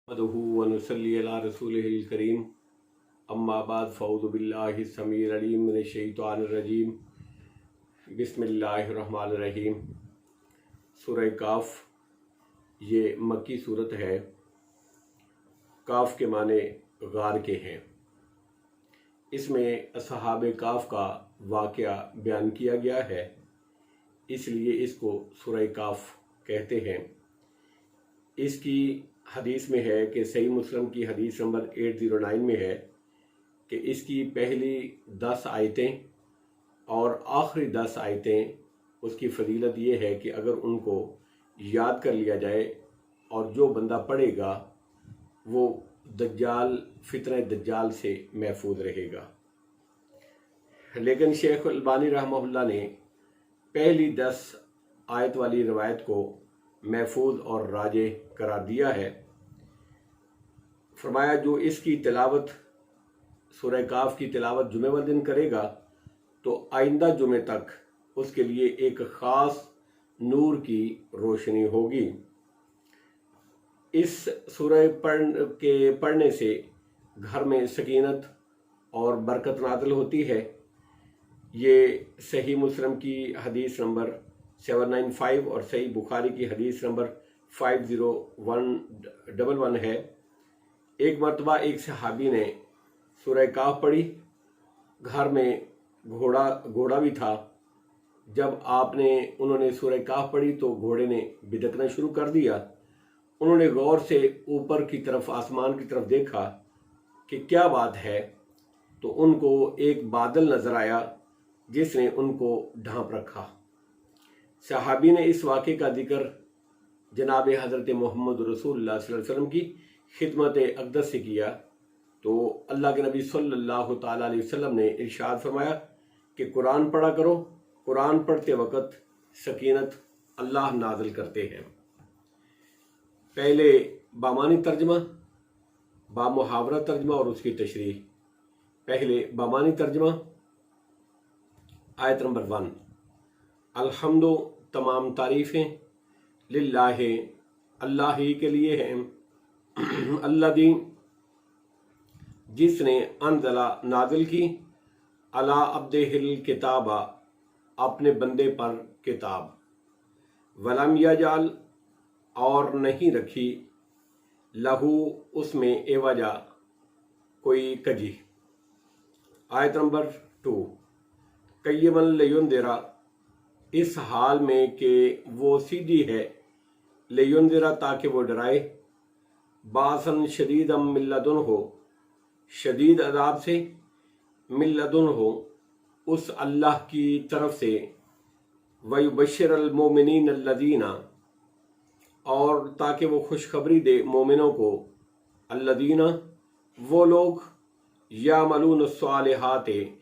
नहमदुहु व नुसल्ली अला रसूलिहिल करीम अम्मा बाद फ़अऊज़ु बिल्लाहि समीउल अलीम मिनश शैतानिर रजीम बिस्मिल्लाहिर रहमानिर रहीम। सूरह काफ ये मक्की सूरत है। काफ के माने गार के हैं। इसमें असहाबे काफ का वाक़या बयान किया गया है, इसलिए इसको सूरह काफ कहते हैं। इसकी हदीस में है कि सही मुस्लिम की हदीस नंबर 809 में है कि इसकी पहली 10 आयतें और आखिरी 10 आयतें उसकी फजीलत ये है कि अगर उनको याद कर लिया जाए और जो बंदा पढ़ेगा वो दज्जाल फितने दज्जाल से महफूज रहेगा। लेकिन शेख अलबानी रहमहुल्लाह ने पहली 10 आयत वाली रवायत को महफूज और राजे करार दिया है। फरमाया जो इसकी तिलावत सूरह काफ की तिलावत जुमे वाले दिन करेगा तो आइंदा जुमे तक उसके लिए एक ख़ास नूर की रोशनी होगी। इस सूरह पढ़ने से घर में सकीनत और बरकत नाज़िल होती है। ये सही मुस्लिम की हदीस नंबर 795 और सही बुखारी की हदीस नंबर 50111 है। एक मरतबा एक सहाबी ने सूरह काफ पढ़ी, घर में घोड़ा भी था। जब उन्होंने सूरह काफ पढ़ी तो घोड़े ने बिदकना शुरू कर दिया। उन्होंने गौर से ऊपर की तरफ आसमान की तरफ देखा कि क्या बात है, तो उनको एक बादल नजर आया जिसने उनको ढांप रखा। सहाबी ने इस वाक़े का जिक्र जनाब हज़रत मोहम्मद रसूलुल्लाह सल्लल्लाहु अलैहि वसल्लम की खिदमत अक़दस से किया तो अल्लाह के नबी सल्लल्लाहु ताला अलैहि वसल्लम ने इरशाद फरमाया कि कुरान पढ़ा करो। कुरान पढ़ते वक़्त सकीनत अल्लाह नाज़िल करते हैं। पहले बामानी तर्जमा, बामुहावरा तर्जमा और उसकी तशरीह। पहले बामानी तर्जमा। आयत नंबर 1। अल्हम्दु तमाम तारीफ़ें लिल्लाहि अल्लाह ही के लिए हैं। अल्लादी जिसने अनज़ला नाज़िल की अला अब्दिहिल किताबा अपने बंदे पर किताब, वलम यजअल और नहीं रखी लहू उसमें एवजा कोई कजी। आयत नंबर 2। कय्यमन लियुनज़िरा इस हाल में कि वो सीधी है, लियुनज़िरा ताकि वो डराए, बासन शदीदम मिल्लदुन हो शदीद अज़ाब से, मिल्लदुन हो उस अल्लाह की तरफ से, वयुबश्शिरल मोमिनीन अल्लज़ीना और ताकि वो खुशखबरी दे मोमिनों को, अल्लज़ीना वो लोग, यामलून स्वालिहाते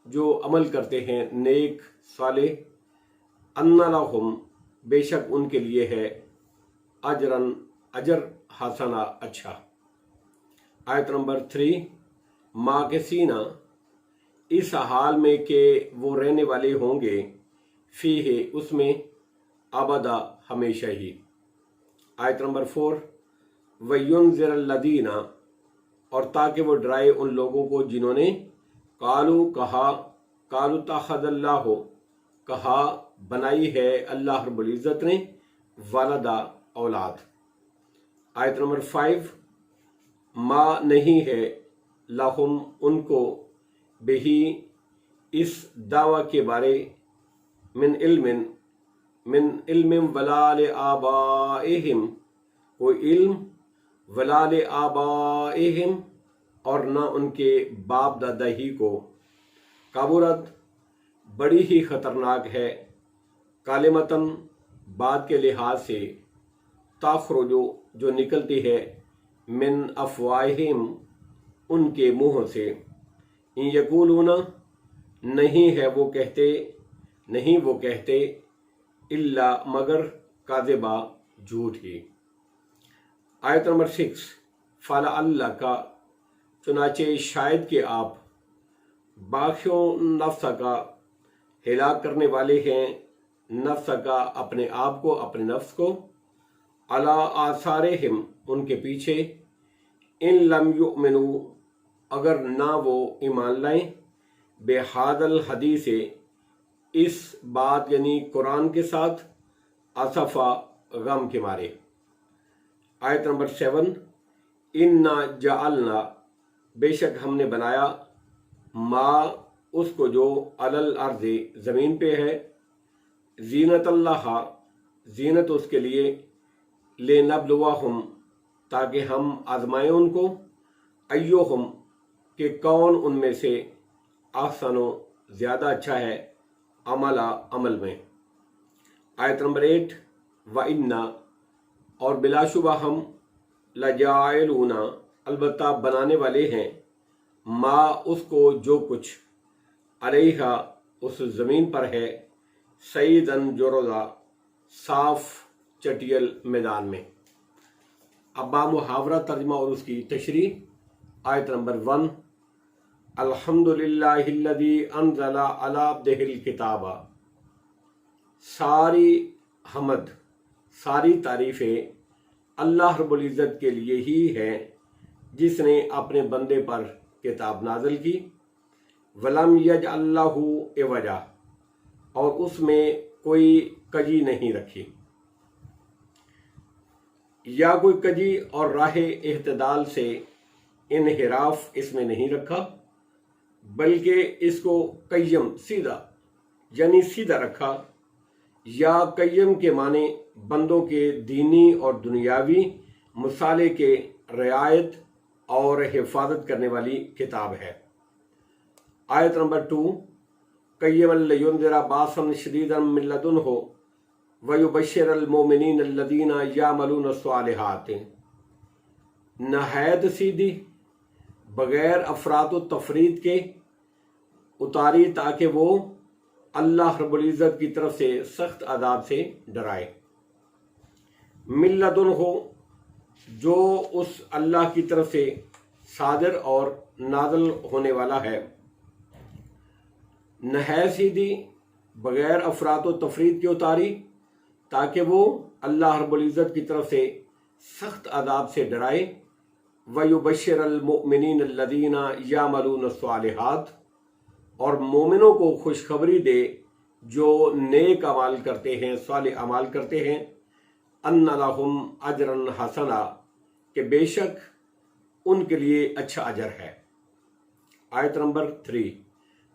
जो अमल करते हैं नेक साले, अन्ना लहुम बेशक उनके लिए है, अजरन अजर हसना अच्छा। आयत नंबर 3। माँ के सीना इस हाल में कि वो रहने वाले होंगे, फी है उसमें, अबदा हमेशा ही। आयत नंबर 4। वयुनज़िरल्लज़ीना और ताकि वो डराए उन लोगों को जिन्होंने कालू कहा, कालू तखज़ल्लाहु कहा बनाई है अल्लाह रब्बुल इज़्ज़त ने, वलदा औलाद। आयत नंबर 5। माँ नहीं है लहुम उनको, बेही इस दावा के बारे, मिन इल्मिन वलाल आबाइहिम कोई इल्म, वलाल आबाइहिम और ना उनके बाप दादा ही को, काबुरत बड़ी ही खतरनाक है, कालिमतन बात के लिहाज से, ताखरुजो जो निकलती है, मिन अफवाहिम उनके मुँह से, इन यकूलूना नहीं वो कहते इल्ला मगर काज़िबा झूठ ही। आयत नंबर 6। फला अल्लाह का चुनाचे शायद कि आप, बाखियों नफ्स का हिलाक करने वाले हैं, नफ्स का अपने आप को अपने नफ्स को, अला आसारिहिम, उनके पीछे, इन लम युमिनु, अगर ना वो ईमान लाएं, बेहादल हदीस, इस बात यानी कुरान के साथ, असफा, गम के मारे। आयत नंबर 7, इन्ना जअलना, बेशक हमने बनाया, मा, उसको जो, अलल अर्ज़, ज़मीन पे है, ज़ीनतल्लाह, ज़ीनत उसके लिए, लिनब्लुवहुम, ताकि हम आजमाएं उनको, अय्युहुम, कि कौन उनमें से, अहसनो, ज़्यादा अच्छा है, अमला, अमल में। आयत नंबर 8, व इन्ना, और बिलाशुबा हम, लजाइलूना, अलबत्ता बनाने वाले हैं, मा, उसको जो कुछ, अलैहा, उस ज़मीन पर है, सईदन जुरज़ा, साफ चटियल मैदान में। अब मुहावरा तर्जमा और उसकी तशरीह। आयत नंबर 1, अल्हम्दुलिल्लाहिल्लज़ी अंज़ला अला अब्दिहिल किताबा, सारी हमद, सारी तारीफ़ें अल्लाह रब्बुल इज़्ज़त के लिए ही है जिसने अपने बंदे पर किताब नाज़िल की। वलम यजअल्लहु इवजा, और उसमें कोई कजी नहीं रखी, या कोई कजी और राह इह्तिदाल से इनहिराफ इसमें नहीं रखा, बल्कि इसको कय्यम, सीधा, यानी सीधा रखा, या कय्यम के माने बंदों के दीनी और दुनियावी मसाले के रियायत और हिफाजत करने वाली किताब है। आयत नंबर 2, कय्यमन लियुनज़िरा बासन शदीदन मिन लदुन्हु व युबश्शिरल मोमिनीन अल्लज़ीना यामलून अस्सालिहात, नहायत सीधी, बगैर अफरात व तफरीद के उतारी, ताकि वो अल्लाह रब्बुल इज़्ज़त की तरफ से सख्त अदाब से डराए। मिन लदुन्हु, जो उस अल्लाह की तरफ से सादिर और नाज़िल होने वाला है, नहायत सीधी, बगैर अफरात व तफरीद के उतारी, ताकि वो अल्लाह रब्बुल इज़्ज़त की तरफ से सख्त अदाब से डराए। वयुबश्शिरल मुमिनीन अल्लज़ीना यामलून अस्सालिहात, और मोमिनों को खुशखबरी दे जो नेक अमाल करते हैं, सालिह अमाल करते हैं, अन्ना लहुम अजरन हसना, कि बेशक उनके लिए अच्छा अजर है। आयत नंबर 3,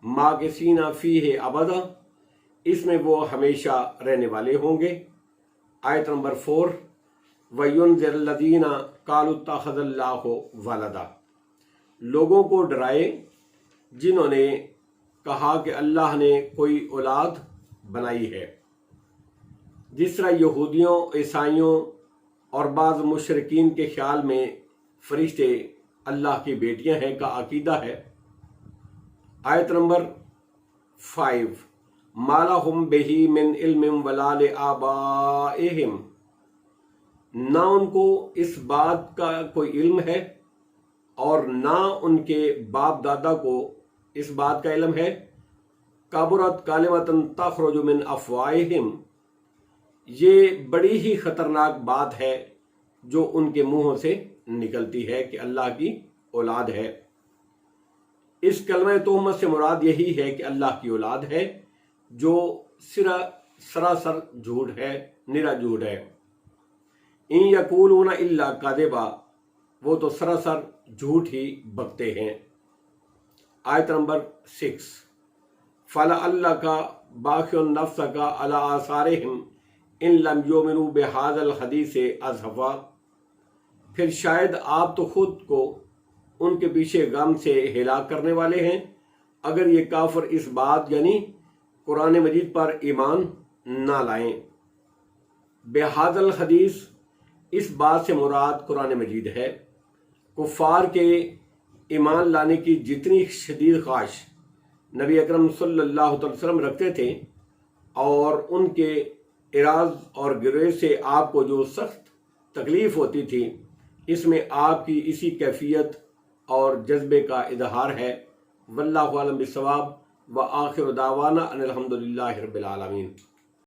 माकिसीना फीहे अबदा, इसमें वो हमेशा रहने वाले होंगे। आयत नंबर 4, वयुनज़िरल्लज़ीना क़ालू इत्तख़ज़ल्लाहु वलदा, लोगों को डराए जिन्होंने कहा कि अल्लाह ने कोई औलाद बनाई है। जिस तरह यहूदियों, ईसाइयों और बाज़ मुशरिकीन के ख्याल में फरिश्ते अल्लाह की बेटियां हैं का अकीदा है। आयत नंबर 5, मालाहुम बिही मिन इल्मिन वला लिआबाइहिम, ना उनको इस बात का कोई इल्म है और ना उनके बाप दादा को इस बात का इल्म है। काबुरत कालिमतन तखरुजु मिन अफवाहिहिम, ये बड़ी ही खतरनाक बात है जो उनके मुंहों से निकलती है कि अल्लाह की औलाद है। इस कलमे तोहमत से मुराद यही है कि अल्लाह की औलाद है, जो सरासर झूठ है, निरा झूठ है। इन यकूलूना इल्ला कादिबा, वो तो सरासर झूठ ही बकते हैं। आयत नंबर 6, फला अल्लाह का बाखियुन नफ्स का अला आसारिहिम इन लम युमिनु बिहाज़ल हदीस अज़हफ़ा, फिर शायद आप तो खुद को उनके पीछे गम से हिलाक करने वाले हैं अगर ये काफिर इस बात यानी कुरान मजीद पर ईमान ना लाएं। बिहाज़ल हदीस, इस बात से मुराद कुरान मजीद है। कुफ़ार के ईमान लाने की जितनी शदीद ख्वाहिश नबी अकरम सल्लल्लाहु अलैहि वसल्लम रखते थे और उनके इराज और गिरेज से आपको जो सख्त तकलीफ होती थी, इसमें आपकी इसी कैफियत और जज्बे का इजहार है। वल्लाहु आलम बिस्सवाब व आखिर दावाना अनिल हम्दुलिल्लाहि रब्बिल आलमीन।